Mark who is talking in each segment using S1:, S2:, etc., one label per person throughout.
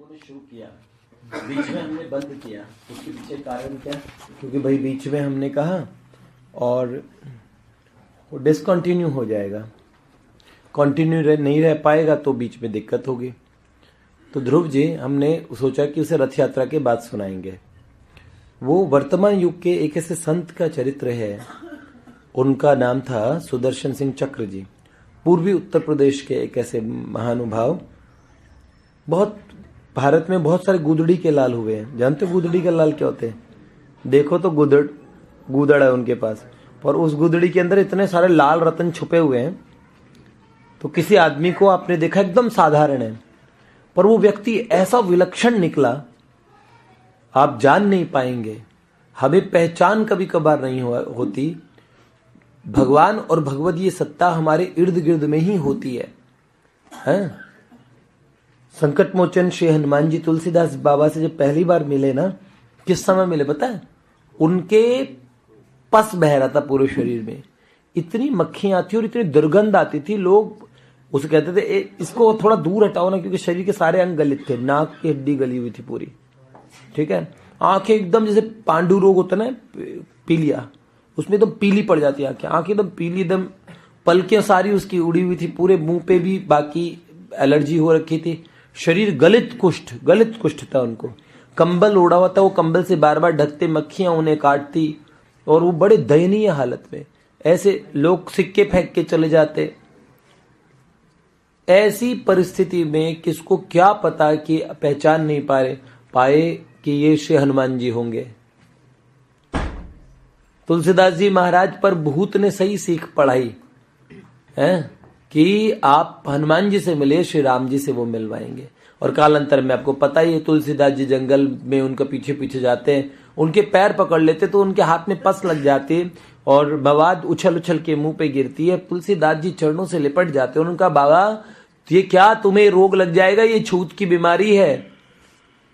S1: हमने शुरू किया, बीच में हमने बंद किया, उसके पीछे कारण क्या? क्योंकि भाई बीच में हमने कहा और वो डिसकंटिन्यू हो जाएगा, कंटिन्यू नहीं रह पाएगा तो बीच में दिक्कत होगी। तो ध्रुव जी हमने सोचा कि उसे रथ यात्रा के बाद सुनाएंगे। वो वर्तमान युग के एक ऐसे संत का चरित्र है, उनका नाम था सुदर्शन सिंह चक्र जी। पूर्वी उत्तर प्रदेश के एक ऐसे महानुभाव। बहुत भारत में बहुत सारे गुदड़ी के लाल हुए हैं। जानते हो गुदड़ी के लाल क्या होते हैं? देखो तो गुदड़ है उनके पास, पर उस गुदड़ी के अंदर इतने सारे लाल रतन छुपे हुए हैं। तो किसी आदमी को आपने देखा एकदम साधारण है, पर वो व्यक्ति ऐसा विलक्षण निकला, आप जान नहीं पाएंगे। हमें पहचान कभी कभार नहीं होती। भगवान और भगवत ये सत्ता हमारे इर्द गिर्द में ही होती है, हैं? संकट मोचन श्री हनुमान जी तुलसीदास बाबा से जब पहली बार मिले ना, किस समय मिले पता है? उनके पस बह रहा था पूरे शरीर में, इतनी मक्खियां आती और इतनी दुर्गंध आती थी। लोग उसे कहते थे इसको थोड़ा दूर हटाओ ना, क्योंकि शरीर के सारे अंग गलित थे, नाक की हड्डी गली हुई थी पूरी, ठीक है। आंखें एकदम जैसे पांडु रोग होता ना, पीलिया, उसमें एकदम पीली पड़ जाती है आंखें एकदम पीली, एकदम पलकें सारी उसकी उड़ी हुई थी, पूरे मुंह पे भी बाकी एलर्जी हो रखी थी। शरीर गलित कुष्ठ था उनको। कंबल ओढ़ा हुआ था, वो कंबल से बार बार ढकते, मक्खियां उन्हें काटती और वो बड़े दयनीय हालत में। ऐसे लोग सिक्के फेंक के चले जाते। ऐसी परिस्थिति में किसको क्या पता कि पहचान नहीं पाए कि ये श्री हनुमान जी होंगे। तुलसीदास जी महाराज पर भूत ने सही सीख पढ़ाई है कि आप हनुमान जी से मिले, श्री राम जी से वो मिलवाएंगे। और कालांतर में आपको पता ही है, तुलसीदास जी जंगल में उनके पीछे पीछे जाते हैं, उनके पैर पकड़ लेते तो उनके हाथ में पस लग जाती और मवाद उछल उछल के मुंह पे गिरती है। तुलसीदास जी चरणों से लिपट जाते हैं और उनका बाबा ये क्या तुम्हें रोग लग जाएगा, ये छूत की बीमारी है,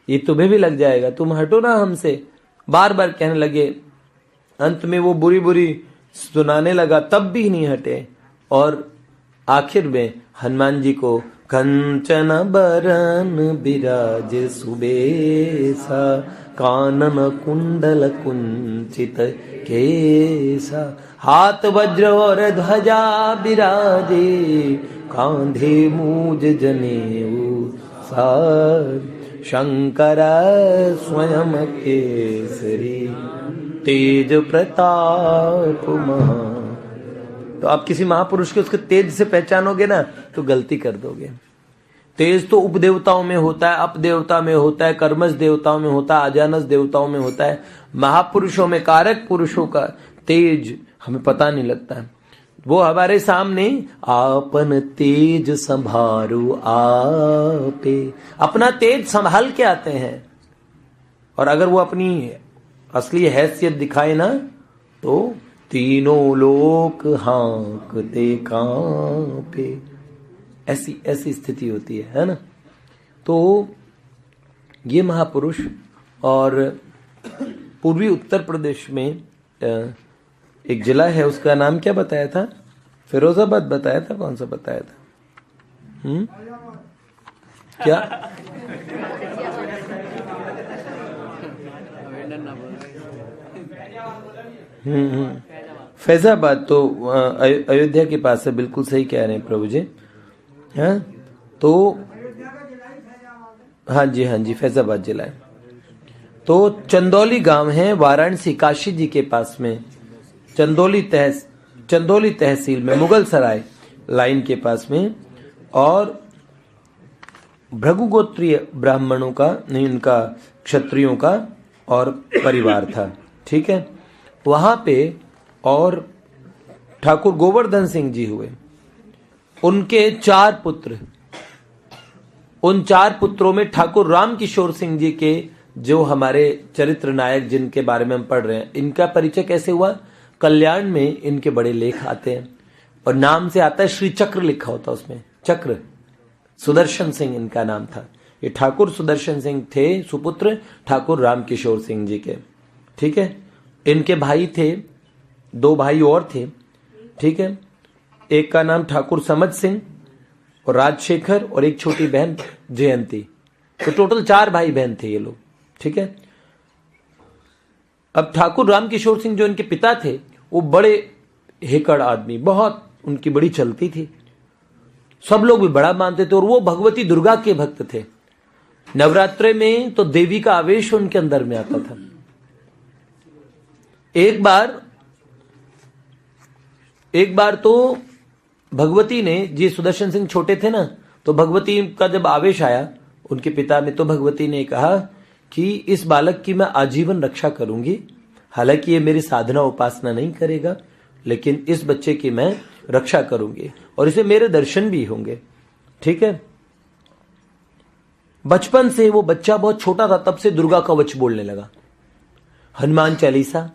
S1: ये तुम्हें भी लग जाएगा, तुम हटो ना हमसे, बार बार कहने लगे। अंत में वो बुरी बुरी सुनाने लगा, तब भी नहीं हटे। और आखिर में हनुमान जी को कंचन बरन बिराज सुबेसा, कानन कुंडल कुंचित केसा, हाथ वज्र और ध्वजा बिराजे, कांधे मूज जनेऊ सार, शंकर स्वयं केसरी, तेज प्रताप महा। तो आप किसी महापुरुष के उसके तेज से पहचानोगे ना तो गलती कर दोगे। तेज तो उपदेवताओं में होता है, अपदेवता में होता है, कर्मज देवताओं में होता है, अजानस देवताओं में होता है। महापुरुषों में, कारक पुरुषों का तेज हमें पता नहीं लगता है। वो हमारे सामने आपन तेज संभारू आपे, अपना तेज संभाल के आते हैं। और अगर वो अपनी असली हैसियत दिखाए ना तो तीनों लोक हाँकते कांपे, ऐसी स्थिति होती है ना। तो ये महापुरुष। और पूर्वी उत्तर प्रदेश में एक जिला है, उसका नाम क्या बताया था? फिरोजाबाद बताया था, कौन सा बताया था? क्या? फैजाबाद। तो अयोध्या के पास है, बिल्कुल सही कह रहे हैं प्रभु जी। हाँ तो हाँ जी फैजाबाद जिला है। तो चंदौली गांव है वाराणसी काशी जी के पास में, चंदौली तहसील में, मुगल सराय लाइन के पास में। और भृगुगोत्रीय ब्राह्मणों का नहीं, उनका क्षत्रियों का और परिवार था, ठीक है वहां पे। और ठाकुर गोवर्धन सिंह जी हुए, उनके 4 पुत्र। उन 4 पुत्रों में ठाकुर राम किशोर सिंह जी के, जो हमारे चरित्र नायक जिनके बारे में हम पढ़ रहे हैं, इनका परिचय कैसे हुआ? कल्याण में इनके बड़े लेख आते हैं और नाम से आता है श्री चक्र लिखा होता है उसमें, चक्र। सुदर्शन सिंह इनका नाम था। ये ठाकुर सुदर्शन सिंह थे सुपुत्र ठाकुर राम किशोर सिंह जी के, ठीक है। इनके भाई थे, 2 भाई और थे, ठीक है। एक का नाम ठाकुर समझ सिंह और राजशेखर, और एक छोटी बहन जयंती, तो टोटल 4 भाई बहन थे ये लोग, ठीक है। अब ठाकुर रामकिशोर सिंह जो इनके पिता थे वो बड़े हेकड़ आदमी, बहुत उनकी बड़ी चलती थी, सब लोग भी बड़ा मानते थे और वो भगवती दुर्गा के भक्त थे। नवरात्रे में तो देवी का आवेश उनके अंदर में आता था। एक बार तो भगवती ने, जी सुदर्शन सिंह छोटे थे ना, तो भगवती का जब आवेश आया उनके पिता में, तो भगवती ने कहा कि इस बालक की मैं आजीवन रक्षा करूंगी, हालांकि ये मेरी साधना उपासना नहीं करेगा, लेकिन इस बच्चे की मैं रक्षा करूंगी और इसे मेरे दर्शन भी होंगे, ठीक है। बचपन से वो बच्चा बहुत छोटा था, तब से दुर्गा कवच बोलने लगा, हनुमान चालीसा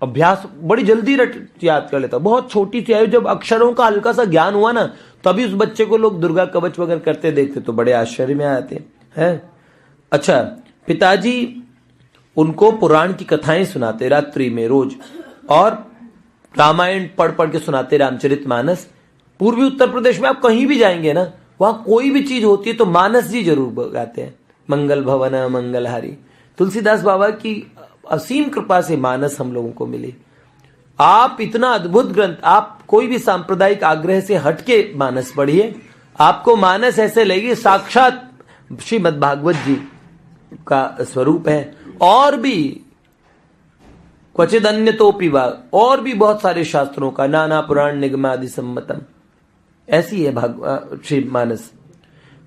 S1: अभ्यास बड़ी जल्दी याद कर लेता। बहुत छोटी सी आयु, जब अक्षरों का हल्का सा ज्ञान हुआ ना, तभी उस बच्चे को लोग दुर्गा कवच वगैरह करते देखते तो बड़े आश्चर्य में आते हैं। अच्छा, पिताजी उनको पुराण की कथाएं सुनाते रात्रि में रोज, और रामायण पढ़ पढ़ के सुनाते, रामचरितमानस। पूर्वी उत्तर प्रदेश में आप कहीं भी जाएंगे ना, वहां कोई भी चीज होती है तो मानस जी जरूर गाते हैं, मंगल भवन मंगलहारी। तुलसीदास बाबा की असीम कृपा से मानस हम लोगों को मिली। आप इतना अद्भुत ग्रंथ, आप कोई भी सांप्रदायिक आग्रह से हटके मानस पढ़िए, आपको मानस ऐसे लगेगी साक्षात श्रीमद् भागवत जी का स्वरूप है। और भी क्वचिद अन्य तो पिवा, और भी बहुत सारे शास्त्रों का, नाना पुराण निगमादि सम्मतम, ऐसी है श्री मानस।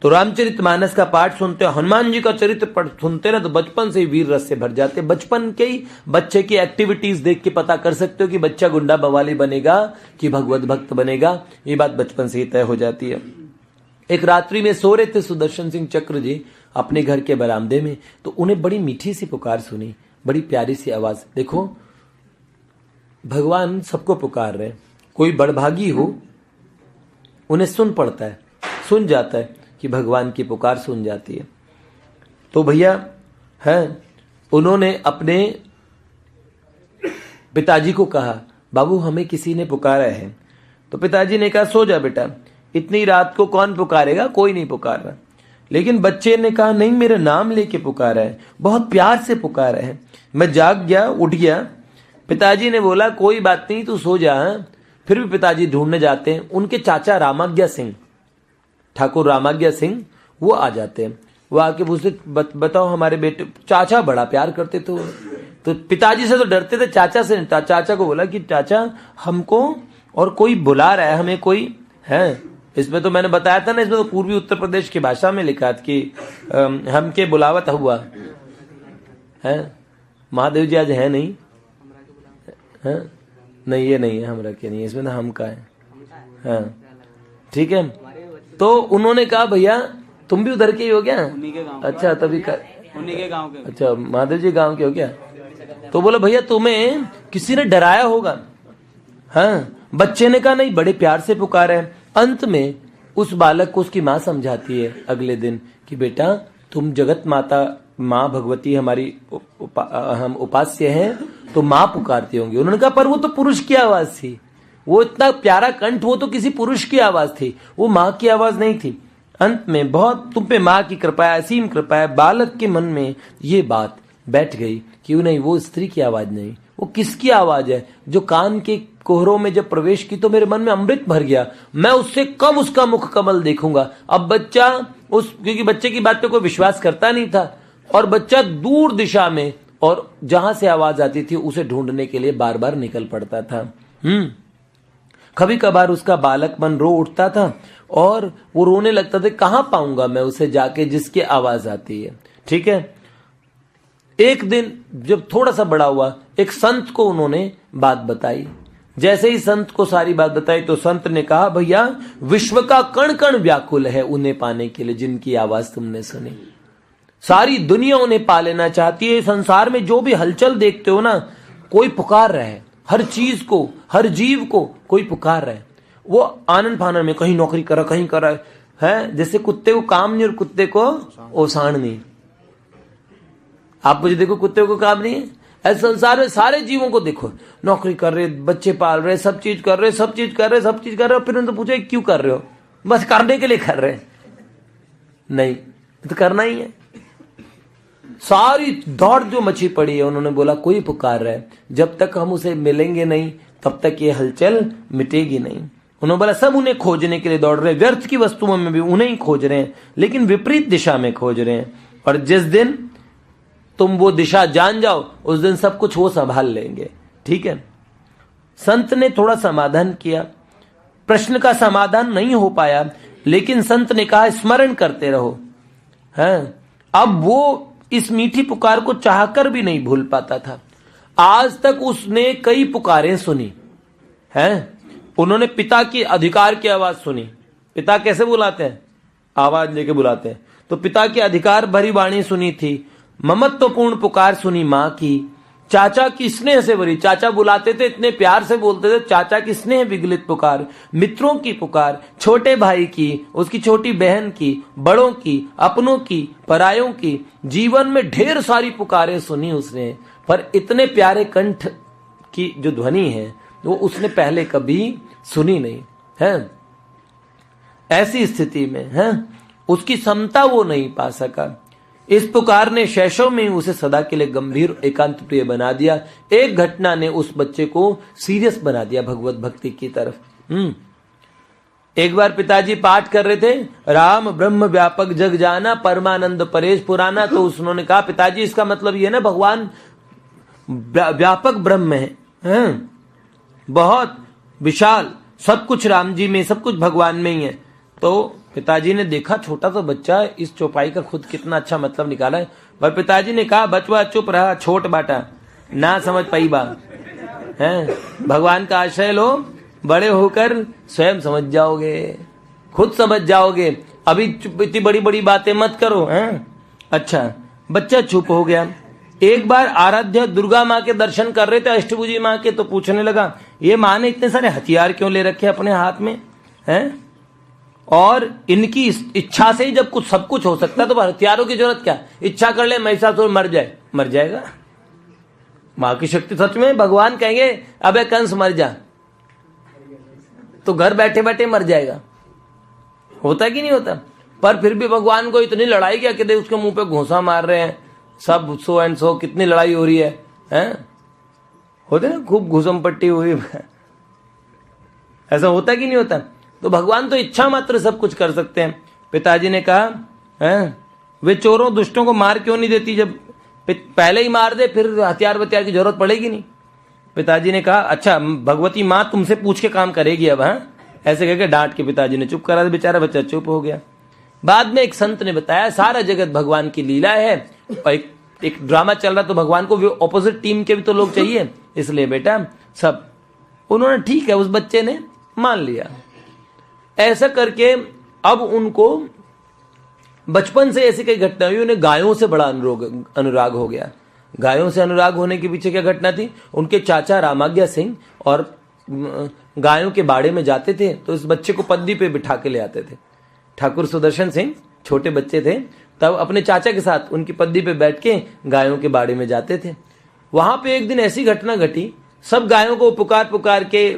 S1: तो रामचरित मानस का पाठ सुनते हो, हनुमान जी का चरित्र सुनते ना, तो बचपन से ही वीर रस से भर जाते। बचपन के ही बच्चे की एक्टिविटीज देख के पता कर सकते हो कि बच्चा गुंडा बवाली बनेगा कि भगवत भक्त बनेगा, ये बात बचपन से ही तय हो जाती है। एक रात्रि में सो रहे थे सुदर्शन सिंह चक्र जी अपने घर के बरामदे में, तो उन्हें बड़ी मीठी सी पुकार सुनी, बड़ी प्यारी सी आवाज। देखो भगवान सबको पुकार रहे, कोई बड़भागी हो उन्हें सुन पड़ता है, सुन जाता है कि भगवान की पुकार सुन जाती है। तो भैया है, उन्होंने अपने पिताजी को कहा, बाबू हमें किसी ने पुकारा है। तो पिताजी ने कहा, सो जा बेटा, इतनी रात को कौन पुकारेगा, कोई नहीं पुकार रहा। लेकिन बच्चे ने कहा, नहीं मेरा नाम लेके पुकारा है, बहुत प्यार से पुकारा है। मैं जाग गया, उठ गया। पिताजी ने बोला, कोई बात नहीं, तू सो जा। फिर भी पिताजी ढूंढने जाते हैं, उनके चाचा रामाज्ञा सिंह, ठाकुर रामाज्ञा सिंह, वो आ जाते हैं। वो आके पूछते, बताओ हमारे बेटे, चाचा बड़ा प्यार करते थे। तो पिताजी से तो डरते थे, चाचा से। चाचा को बोला कि चाचा हमको और कोई बुला रहा है, हमें कोई है। इसमें तो मैंने बताया था ना, इसमें तो पूर्वी उत्तर प्रदेश की भाषा में लिखा था कि हम के बुलावत हुआ है। महादेव जी आज है नहीं है? नहीं ये नहीं है, हमरा के नहीं है, इसमें तो हम का है। हाँ ठीक है। तो उन्होंने कहा, भैया तुम भी उधर के ही हो क्या? अच्छा तभी उन्हीं के गांव के। अच्छा महादेव जी गांव के हो क्या? तो बोला भैया तुम्हें किसी ने डराया होगा। हाँ, बच्चे ने कहा नहीं, बड़े प्यार से पुकारा है। अंत में उस बालक को उसकी माँ समझाती है अगले दिन कि बेटा तुम जगत माता, माँ भगवती हमारी हम उपास्य हैं, तो माँ पुकारती होंगी। उन्होंने कहा पर वो तो पुरुष की आवाज थी, वो इतना प्यारा कंठ, वो तो किसी पुरुष की आवाज थी, वो माँ की आवाज नहीं थी। अंत में बहुत तुम पे माँ की कृपा है, असीम कृपा है। बालक के मन में ये बात बैठ गई कि नहीं, वो स्त्री की आवाज नहीं, वो किसकी आवाज है? जो कान के कोहरों में जब प्रवेश की तो मेरे मन में अमृत भर गया। मैं उससे कब उसका मुख कमल देखूंगा। अब बच्चा क्योंकि बच्चे की बात पे कोई विश्वास करता नहीं था, और बच्चा दूर दिशा में, और जहां से आवाज आती थी उसे ढूंढने के लिए बार बार निकल पड़ता था। कभी कभार उसका बालक मन रो उठता था और वो रोने लगता था, कहां पाऊंगा मैं उसे जाके जिसकी आवाज आती है। ठीक है। एक दिन जब थोड़ा सा बड़ा हुआ, एक संत को उन्होंने बात बताई। जैसे ही संत को सारी बात बताई तो संत ने कहा, भैया विश्व का कण कण व्याकुल है उन्हें पाने के लिए जिनकी आवाज तुमने सुनी। सारी दुनिया उन्हें पा लेना चाहती है। संसार में जो भी हलचल देखते हो ना, कोई पुकार रहा है, हर चीज को, हर जीव को कोई पुकार रहा है। वो आनंद फानन में कहीं नौकरी कर रहा, कहीं कर रहा है। जैसे कुत्ते को काम नहीं और कुत्ते को ओसाण नहीं। आप मुझे देखो, कुत्ते को काम नहीं है। ऐसे संसार में सारे जीवों को देखो, नौकरी कर रहे, बच्चे पाल रहे, सब चीज कर रहे, सब चीज कर रहे, सब चीज कर रहे हो। फिर उनसे पूछे क्यों कर रहे हो? बस करने के लिए कर रहे हैं। नहीं तो करना ही है। सारी दौड़ जो मची पड़ी है, उन्होंने बोला कोई पुकार रहा है, जब तक हम उसे मिलेंगे नहीं तब तक ये हलचल मिटेगी नहीं। उन्होंने बोला सब उन्हें खोजने के लिए दौड़ रहे हैं, व्यर्थ की वस्तुओं में भी उन्हें ही खोज रहे हैं, लेकिन विपरीत दिशा में खोज रहे हैं, और जिस दिन तुम वो दिशा जान जाओ उस दिन सब कुछ वो संभाल लेंगे। ठीक है। संत ने थोड़ा समाधान किया, प्रश्न का समाधान नहीं हो पाया, लेकिन संत ने कहा स्मरण करते रहो। हैं, अब वो इस मीठी पुकार को चाहकर भी नहीं भूल पाता था। आज तक उसने कई पुकारें सुनी हैं, उन्होंने पिता की अधिकार की आवाज सुनी। पिता कैसे बुलाते हैं? आवाज लेके बुलाते हैं। तो पिता की अधिकार भरी वाणी सुनी थी, ममत्वपूर्ण पुकार सुनी मां की, चाचा की स्नेह से भरी, चाचा बुलाते थे, इतने प्यार से बोलते थे, चाचा की स्नेह विगलित पुकार, मित्रों की पुकार, छोटे भाई की, उसकी छोटी बहन की, बड़ों की, अपनों की, परायों की, जीवन में ढेर सारी पुकारें सुनी उसने, पर इतने प्यारे कंठ की जो ध्वनि है वो उसने पहले कभी सुनी नहीं है। ऐसी स्थिति में है उसकी समता वो नहीं पा सका। इस पुकार ने शैशव में उसे सदा के लिए गंभीर एकांत प्रिय बना दिया। एक घटना ने उस बच्चे को सीरियस बना दिया भगवत भक्ति की तरफ। एक बार पिताजी पाठ कर रहे थे, राम ब्रह्म व्यापक जग जाना परमानंद परेश पुराना, तो उन्होंने कहा पिताजी इसका मतलब ये ना भगवान व्यापक ब्रह्म है, बहुत विशाल, सब कुछ राम जी में, सब कुछ भगवान में ही है। तो पिताजी ने देखा छोटा सा बच्चा इस चौपाई का खुद कितना अच्छा मतलब निकाला है, पर पिताजी ने कहा बचवा चुप रहा, छोट बाटा ना समझ पाई बात है, भगवान का आश्रय लो, बड़े होकर स्वयं समझ जाओगे, खुद समझ जाओगे, अभी इतनी बड़ी बड़ी बातें मत करो हैं। अच्छा, बच्चा चुप हो गया। एक बार आराध्य दुर्गा माँ के दर्शन कर रहे थे, अष्टभुजी माँ के, तो पूछने लगा ये माँ ने इतने सारे हथियार क्यों ले रखे अपने हाथ में हैं, और इनकी इच्छा से ही जब कुछ सब कुछ हो सकता है तो हथियारों की जरूरत क्या, इच्छा कर ले महिषासुर मर जाए, मर जाएगा। माँ की शक्ति सच में, भगवान कहेंगे अबे कंस मर जा, तो घर बैठे बैठे मर जाएगा, होता कि नहीं होता। पर फिर भी भगवान को इतनी लड़ाई क्या कहते, उसके मुंह पे घोंसा मार रहे हैं सब, सो एंड सो, कितनी लड़ाई हो रही है हैं? होते ना, खूब घुसम पट्टी हुई ऐसा होता कि नहीं होता। तो भगवान तो इच्छा मात्र सब कुछ कर सकते हैं। पिताजी ने कहा हैं, वे चोरों दुष्टों को मार क्यों नहीं देती, जब पहले ही मार दे फिर हथियार वथियार की जरूरत पड़ेगी नहीं। पिताजी ने कहा अच्छा भगवती माँ तुमसे पूछ के काम करेगी अब, हाँ, ऐसे कहकर डांट के पिताजी ने चुप करा, बेचारा बच्चा चुप हो गया। बाद में एक संत ने बताया सारा जगत भगवान की लीला है, और एक ड्रामा चल रहा, तो भगवान को ऑपोजिट टीम के भी तो लोग चाहिए, इसलिए बेटा सब, उन्होंने ठीक है, उस बच्चे ने मान लिया। ऐसा करके अब उनको बचपन से ऐसी कई घटना हुई, उन्हें गायों से बड़ा अनुराग हो गया। गायों से अनुराग होने के पीछे क्या घटना थी, उनके चाचा रामाज्ञा सिंह और गायों के बाड़े में जाते थे, तो इस बच्चे को पद्दी पे बिठा के ले आते थे। ठाकुर सुदर्शन सिंह छोटे बच्चे थे, तब अपने चाचा के साथ उनकी पद्दी पे बैठ के गायों के बाड़े में जाते थे। वहां पे एक दिन ऐसी घटना घटी, सब गायों को पुकार पुकार के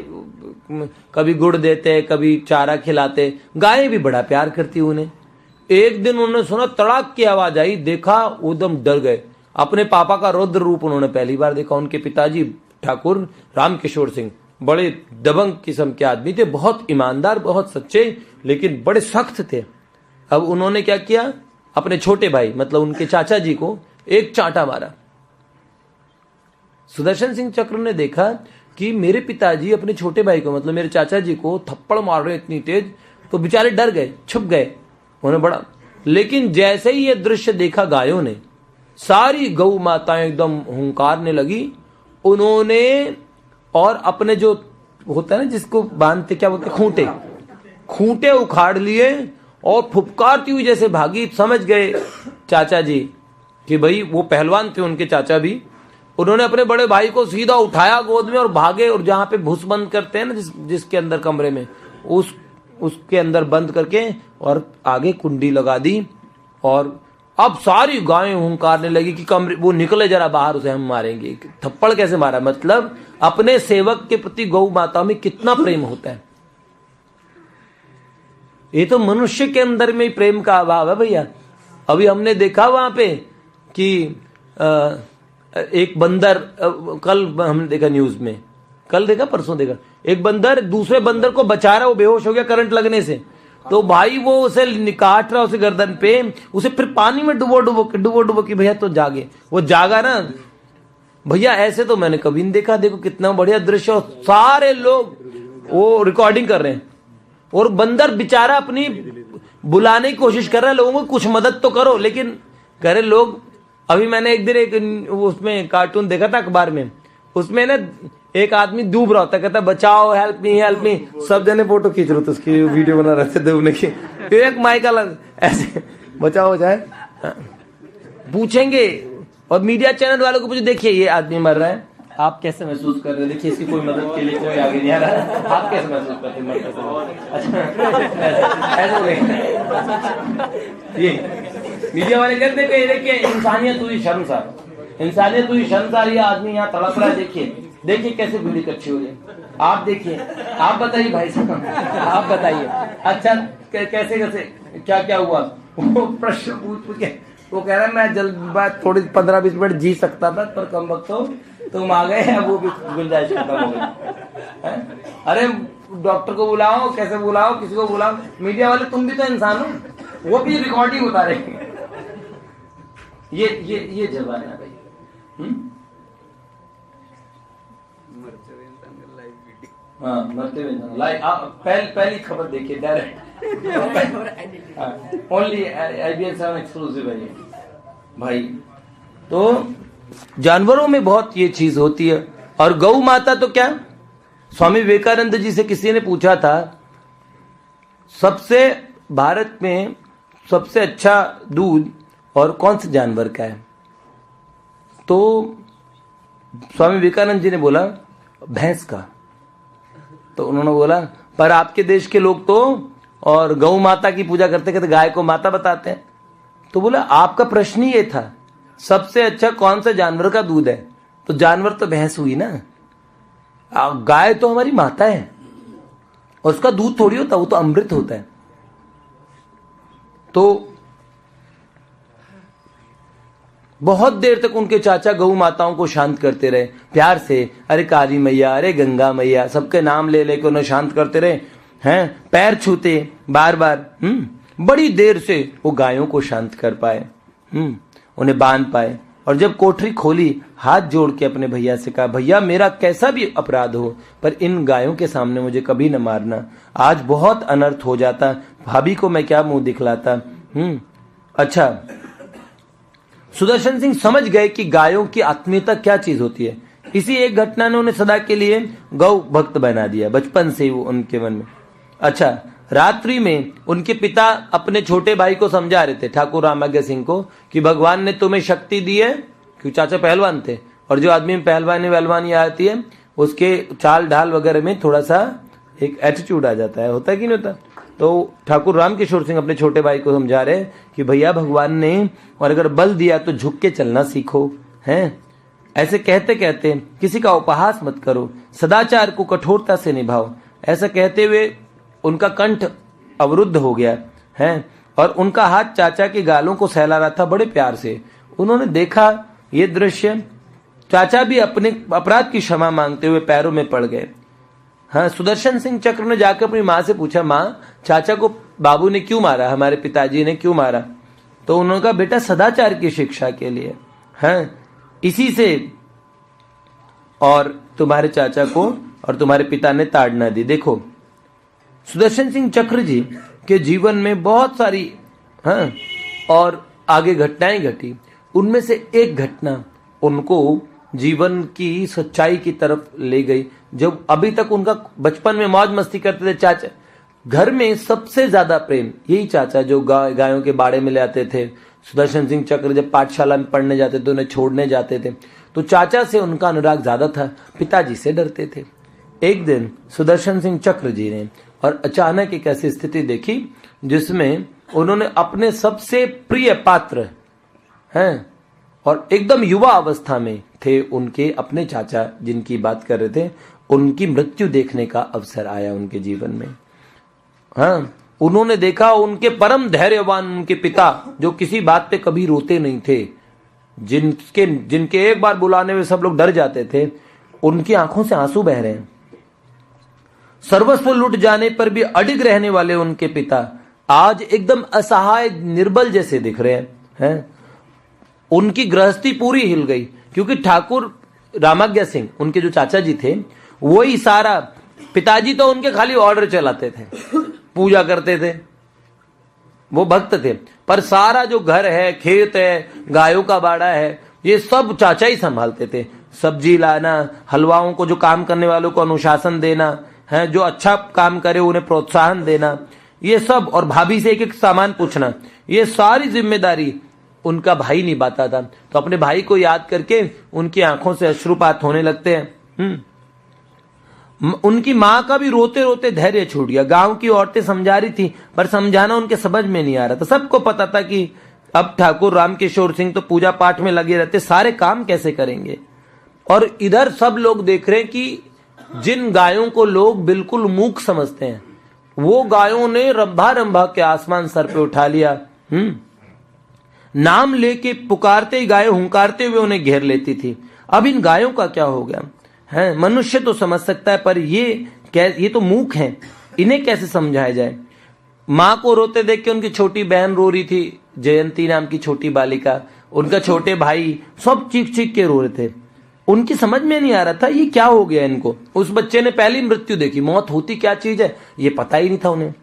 S1: कभी गुड़ देते, कभी चारा खिलाते, गायें भी बड़ा प्यार करती उन्हें। एक दिन उन्होंने सुना तड़ाक की आवाज आई, देखा एकदम डर गए। अपने पापा का रौद्र रूप उन्होंने पहली बार देखा। उनके पिताजी ठाकुर रामकिशोर सिंह बड़े दबंग किस्म के आदमी थे, बहुत ईमानदार, बहुत सच्चे, लेकिन बड़े सख्त थे। अब उन्होंने क्या किया, अपने छोटे भाई मतलब उनके चाचा जी को एक चांटा मारा। सुदर्शन सिंह चक्र ने देखा कि मेरे पिताजी अपने छोटे भाई को मतलब मेरे चाचा जी को थप्पड़ मार रहे इतनी तेज, तो बेचारे डर गए, छुप गए, उन्हें बड़ा। लेकिन जैसे ही ये दृश्य देखा गायों ने, सारी गौ माताएं एकदम हुंकारने लगी। उन्होंने और अपने जो होता है ना जिसको बांधते, क्या बोलते, खूंटे, खूंटे उखाड़ लिए और फुफकारती हुई जैसे भागी। समझ गए चाचा जी कि भाई वो पहलवान थे उनके चाचा भी। उन्होंने अपने बड़े भाई को सीधा उठाया गोद में और भागे, और जहां पे भूस बंद करते हैं ना जिसके अंदर कमरे में, उसके अंदर बंद करके और आगे कुंडी लगा दी। और अब सारी गायें हुंकारने लगी कि कमरे, वो निकले जरा बाहर, उसे हम मारेंगे। थप्पड़ कैसे मारा, मतलब अपने सेवक के प्रति गौ माता में कितना प्रेम होता है। ये तो मनुष्य के अंदर में प्रेम का अभाव है भैया। अभी हमने देखा वहां पे कि एक बंदर, कल हमने देखा न्यूज में, कल देखा परसों देखा, एक बंदर दूसरे बंदर को बचा रहा है, वो बेहोश हो गया करंट लगने से, तो भाई वो उसे काट रहा, उसे गर्दन पे, उसे फिर पानी में डुबो कि भैया तो जागे, वो जागा ना भैया। ऐसे तो मैंने कभी नहीं देखा। देखो कितना बढ़िया दृश्य, और सारे लोग वो रिकॉर्डिंग कर रहे हैं, और बंदर बेचारा अपनी बुलाने की कोशिश कर रहा है लोगों को, कुछ मदद तो करो, लेकिन कह रहे लोग। अभी मैंने एक दिन एक उसमें कार्टून देखा था अखबार में, उसमें ना एक आदमी डूब रहा होता, कहता बचाओ, हेल्प मी, सब जने फोटो खींच रहे थे उसकी, वीडियो बना रहे थे डूबने की, फिर एक माइक अलग ऐसे बचाओ जाए पूछेंगे। और मीडिया चैनल वालों को पूछे, देखिए ये आदमी मर रहा है, आप कैसे महसूस कर रहे हैं, देखिए इसकी कोई मदद के लिए कोई आगे नहीं आ रहा है, आप कैसे महसूस करते हैं? अच्छा ये मीडिया वाले कहते हैं, देखिए इंसानियत हुई शर्मसार, इंसानियत हुई शर्मसार, ये आदमी यहाँ तड़प रहा है, देखिए कैसे वीडियो कच्ची हो रही है। आप देखिए, आप बताइए भाई साहब, आप बताइए। अच्छा कैसे क्या हुआ? वो प्रश्न पूछ के वो कह रहा है मैं जल्द बाद थोड़ी 15-20 मिनट जी सकता था, पर कम वक्त हो तुम आ गए, वो भी गुंजाइश खत्म हो गई। अरे डॉक्टर को बुलाओ, कैसे बुलाओ, किसी को बुलाओ, मीडिया वाले तुम भी तो इंसान हो, वो भी रिकॉर्डिंग उतारे। ये जवान है भाई। हाँ मरते हुए लाइव, पहली खबर देखिए डायरेक्ट, ओनली IBN 7 एक्सक्लूसिव है ये भाई। तो जानवरों में बहुत ये चीज होती है। और गौ माता तो क्या, स्वामी विवेकानंद जी से किसी ने पूछा था सबसे भारत में सबसे अच्छा दूध और कौन से जानवर का है, तो स्वामी विवेकानंद जी ने बोला भैंस का। तो उन्होंने बोला पर आपके देश के लोग तो और गौ माता की पूजा करते कहते गाय को माता बताते हैं। तो बोला आपका प्रश्न ही ये था सबसे अच्छा कौन सा जानवर का दूध है, तो जानवर तो भैंस हुई ना, गाय तो हमारी माता है और उसका दूध थोड़ी होता, वो तो अमृत होता है। तो बहुत देर तक उनके चाचा गौ माताओं को शांत करते रहे प्यार से, अरे काली मैया, अरे गंगा मैया, सबके नाम ले लेकर उन्हें शांत करते रहे हैं, पैर छूते बार बार। बड़ी देर से वो गायों को शांत कर पाए, उन्हें बांध पाए। और जब कोठरी खोली, हाथ जोड़ के अपने भैया से कहा भैया मेरा कैसा भी अपराध हो पर इन गायों के सामने मुझे कभी न मारना, आज बहुत अनर्थ हो जाता, भाभी को मैं क्या मुंह दिखलाता। अच्छा सुदर्शन सिंह समझ गए कि गायों की आत्मीयता क्या चीज होती है। इसी एक घटना ने उन्हें सदा के लिए गौ भक्त बना दिया, बचपन से ही वो उनके मन में। अच्छा रात्रि में उनके पिता अपने छोटे भाई को समझा रहे थे, ठाकुर रामाज्ञा सिंह को, कि भगवान ने तुम्हें शक्ति दी है, क्योंकि चाचा पहलवान थे और जो आदमी में पहलवानी आती है उसके चाल ढाल वगैरह में थोड़ा सा एक एटीट्यूड आ जाता है, होता है कि नहीं होता। तो ठाकुर रामकिशोर सिंह अपने छोटे भाई को समझा रहे कि भैया भगवान ने और अगर बल दिया तो झुक के चलना सीखो, हैं। ऐसे कहते कहते किसी का उपहास मत करो, सदाचार को कठोरता से निभाओ। ऐसा कहते हुए उनका कंठ अवरुद्ध हो गया है और उनका हाथ चाचा की गालों को सहला रहा था बड़े प्यार से। उन्होंने देखा ये दृश्य, चाचा भी अपने अपराध की क्षमा मांगते हुए पैरों में पड़ गए। हाँ सुदर्शन सिंह चक्र ने जाकर अपनी माँ से पूछा, माँ चाचा को बाबू ने क्यों मारा, हमारे पिताजी ने क्यों मारा। तो उन्होंने कहा बेटा सदाचार की शिक्षा के लिए, हाँ इसी से और तुम्हारे चाचा को और तुम्हारे पिता ने ताड़ना दी। देखो सुदर्शन सिंह चक्र जी के जीवन में बहुत सारी हाँ और आगे घटनाएं घटी, उनमें से एक घटना उनको जीवन की सच्चाई की तरफ ले गई। जब अभी तक उनका बचपन में मौज मस्ती करते थे चाचा, घर में सबसे ज्यादा प्रेम यही चाचा जो गायों के बाड़े में ले आते थे। सुदर्शन सिंह चक्र जब पाठशाला में पढ़ने जाते थे, उन्हें छोड़ने जाते थे, तो चाचा से उनका अनुराग ज्यादा था, पिताजी से डरते थे। एक दिन सुदर्शन सिंह चक्र जी ने और अचानक एक ऐसी स्थिति देखी जिसमें उन्होंने अपने सबसे प्रिय पात्र हैं और एकदम युवा अवस्था में थे उनके अपने चाचा जिनकी बात कर रहे थे, उनकी मृत्यु देखने का अवसर आया उनके जीवन में। हाँ उन्होंने देखा उनके परम धैर्यवान उनके पिता जो किसी बात पे कभी रोते नहीं थे, जिनके एक बार बुलाने में सब लोग डर जाते थे, उनकी आंखों से आंसू बह रहे हैं। सर्वस्व लुट जाने पर भी अडिग रहने वाले उनके पिता आज एकदम असहाय निर्बल जैसे दिख रहे हैं। उनकी गृहस्थी पूरी हिल गई, क्योंकि ठाकुर रामाज्ञा सिंह उनके जो चाचा जी थे, वही सारा, पिताजी तो उनके खाली ऑर्डर चलाते थे, पूजा करते थे, वो भक्त थे, पर सारा जो घर है, खेत है, गायों का बाड़ा है, ये सब चाचा ही संभालते थे। सब्जी लाना, हलवाओं को, जो काम करने वालों को अनुशासन देना है, जो अच्छा काम करे उन्हें प्रोत्साहन देना, ये सब, और भाभी से एक एक सामान पूछना, ये सारी जिम्मेदारी उनका भाई निभाता था। तो अपने भाई को याद करके उनकी आंखों से अश्रुपात होने लगते हैं। उनकी माँ का भी रोते रोते धैर्य छूट गया। गांव की औरतें समझा रही थी, पर समझाना उनके समझ में नहीं आ रहा था। सबको पता था कि अब ठाकुर रामकिशोर सिंह तो पूजा पाठ में लगे रहते, सारे काम कैसे करेंगे। और इधर सब लोग देख रहे हैं कि जिन गायों को लोग बिल्कुल मूक समझते हैं, वो गायों ने रंभा रंभा के आसमान सर पे उठा लिया। नाम लेके पुकारते ही गायें हुंकारते हुए उन्हें घेर लेती थी। अब इन गायों का क्या हो गया है? मनुष्य तो समझ सकता है, पर ये तो मूक हैं, इन्हें कैसे समझाया जाए। माँ को रोते देख के उनकी छोटी बहन रो रही थी, जयंती नाम की छोटी बालिका, उनका छोटे भाई, सब चीख चीख के रो रहे थे। उनकी समझ में नहीं आ रहा था ये क्या हो गया इनको। उस बच्चे ने पहली मृत्यु देखी, मौत होती क्या चीज है ये पता ही नहीं था उन्हें।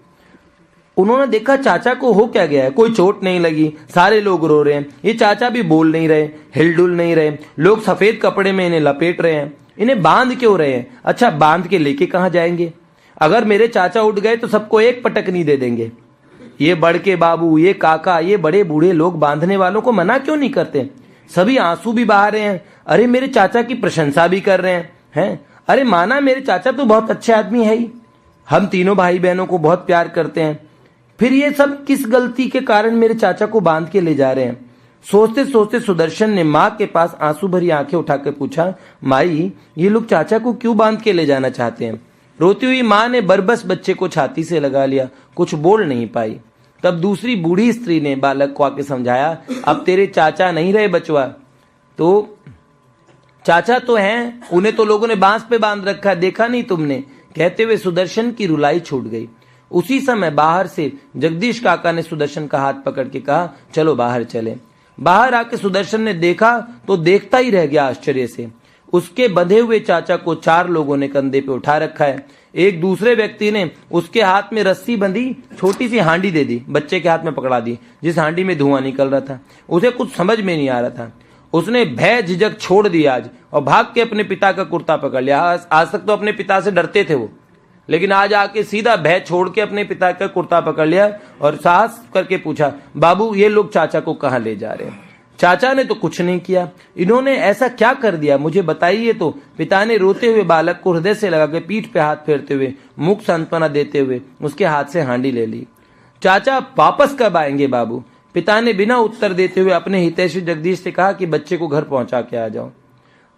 S1: उन्होंने देखा चाचा को हो क्या गया है, कोई चोट नहीं लगी, सारे लोग रो रहे हैं, ये चाचा भी बोल नहीं रहे, हिलडुल नहीं रहे, लोग सफेद कपड़े में इन्हें लपेट रहे हैं, इन्हें बांध क्यों रहे हैं? अच्छा, बांध के लेके कहां जाएंगे? अगर मेरे चाचा उठ गए तो सबको एक पटकनी दे देंगे। ये बड़के बाबू, ये काका, ये बड़े बूढ़े लोग बांधने वालों को मना क्यों नहीं करते? सभी आंसू भी बहा रहे हैं, अरे मेरे चाचा की प्रशंसा भी कर रहे हैं। अरे माना मेरे चाचा तो बहुत अच्छे आदमी है ही, हम तीनों भाई बहनों को बहुत प्यार करते हैं, फिर ये सब किस गलती के कारण मेरे चाचा को बांध के ले जा रहे हैं? सोचते सोचते सुदर्शन ने माँ के पास आंसू भरी आंखें उठाकर पूछा, माई ये लोग चाचा को क्यों बांध के ले जाना चाहते हैं? रोती हुई माँ ने बरबस बच्चे को छाती से लगा लिया, कुछ बोल नहीं पाई। तब दूसरी बूढ़ी स्त्री ने बालक को आके समझाया, अब तेरे चाचा नहीं रहे बचवा, तो चाचा तो हैं, उन्हें तो लोगों ने बांस पे बांध रखा, देखा नहीं तुमने? कहते हुए सुदर्शन की रुलाई छूट गई। उसी समय बाहर से जगदीश काका ने सुदर्शन का हाथ पकड़ के कहा, चलो बाहर चले। बाहर आके सुदर्शन ने देखा तो देखता ही रह गया आश्चर्य से। उसके बंधे हुए चाचा को 4 लोगों ने कंधे पे उठा रखा है। एक दूसरे व्यक्ति ने उसके हाथ में रस्सी बंधी छोटी सी हांडी दे दी, बच्चे के हाथ में पकड़ा दी, जिस हांडी में धुआं निकल रहा था। उसे कुछ समझ में नहीं आ रहा था। उसने भय झिझक छोड़ दिया आज और भाग के अपने पिता का कुर्ता पकड़ लिया। आज तक तो अपने पिता से डरते थे वो, लेकिन आज आके सीधा भय छोड़ के अपने पिता का कुर्ता पकड़ लिया और साहस करके पूछा, बाबू ये लोग चाचा को कहां ले जा रहे हैं? चाचा ने तो कुछ नहीं किया, इन्होंने ऐसा क्या कर दिया मुझे बताइए तो। पिता ने रोते हुए बालक को हृदय से लगा के पीठ पे हाथ फेरते हुए मुख सांत्वना देते हुए उसके हाथ से हांडी ले ली। चाचा वापस कब आएंगे बाबू? पिता ने बिना उत्तर देते हुए अपने हितैषी जगदीश से कहा कि बच्चे को घर पहुंचा के आ जाओ।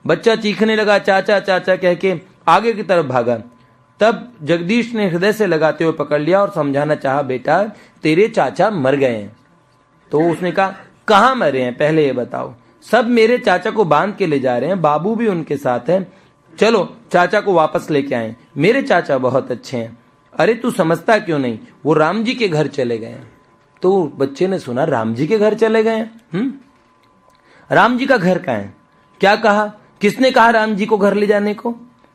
S1: बच्चा चीखने लगा, चाचा चाचा कह के आगे की तरफ भागा। तब जगदीश ने हृदय से लगाते हुए पकड़ लिया और समझाना चाहा, बेटा तेरे चाचा मर गए हैं। तो उसने कहा, कहाँ मरे हैं पहले ये बताओ? सब मेरे चाचा को बांध के ले जा रहे हैं, बाबू भी उनके साथ है, चलो चाचा को वापस लेके आए, मेरे चाचा बहुत अच्छे हैं। अरे तू समझता क्यों नहीं, वो राम जी के घर चले गए हैं। तो बच्चे ने सुना राम जी के घर चले गए हैं? राम जी का घर कहाँ है? क्या कहा? किसने कहा राम जी को घर ले जाने को?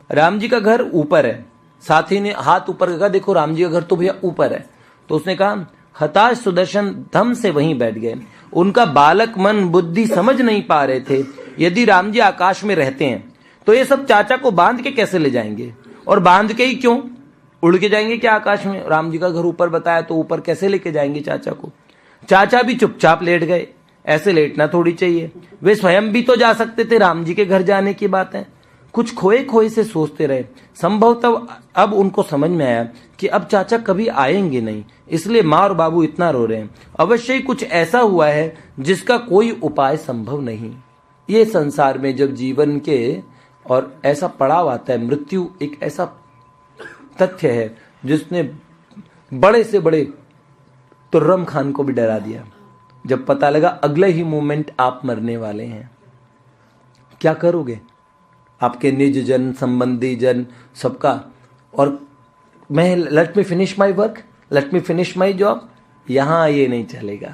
S1: राम जी का घर ऊपर है। साथी ने हाथ ऊपर कहा, देखो राम जी का घर तो भैया ऊपर है। तो उसने कहा, हताश सुदर्शन धम से वहीं बैठ गए। उनका बालक मन बुद्धि समझ नहीं पा रहे थे, यदि राम जी आकाश में रहते हैं तो ये सब चाचा को बांध के कैसे ले जाएंगे? और बांध के ही क्यों, उड़ के जाएंगे क्या आकाश में? राम जी का घर ऊपर बताया तो ऊपर कैसे लेके जाएंगे चाचा को? चाचा भी चुपचाप लेट गए, ऐसे लेटना थोड़ी चाहिए, वे स्वयं भी तो जा सकते थे, राम जी के घर जाने की बात है। कुछ खोए खोए से सोचते रहे। संभवतः अब उनको समझ में आया कि अब चाचा कभी आएंगे नहीं, इसलिए माँ और बाबू इतना रो रहे हैं। अवश्य ही कुछ ऐसा हुआ है जिसका कोई उपाय संभव नहीं। ये संसार में जब जीवन के और ऐसा पड़ाव आता है, मृत्यु एक ऐसा तथ्य है जिसने बड़े से बड़े तुर्रम खान को भी डरा दिया। जब पता लगा अगले ही मोमेंट आप मरने वाले हैं, क्या करोगे? आपके निज जन, संबंधी जन, सबका। और मैं let me finish my work, let me finish my job, यहां ये नहीं चलेगा,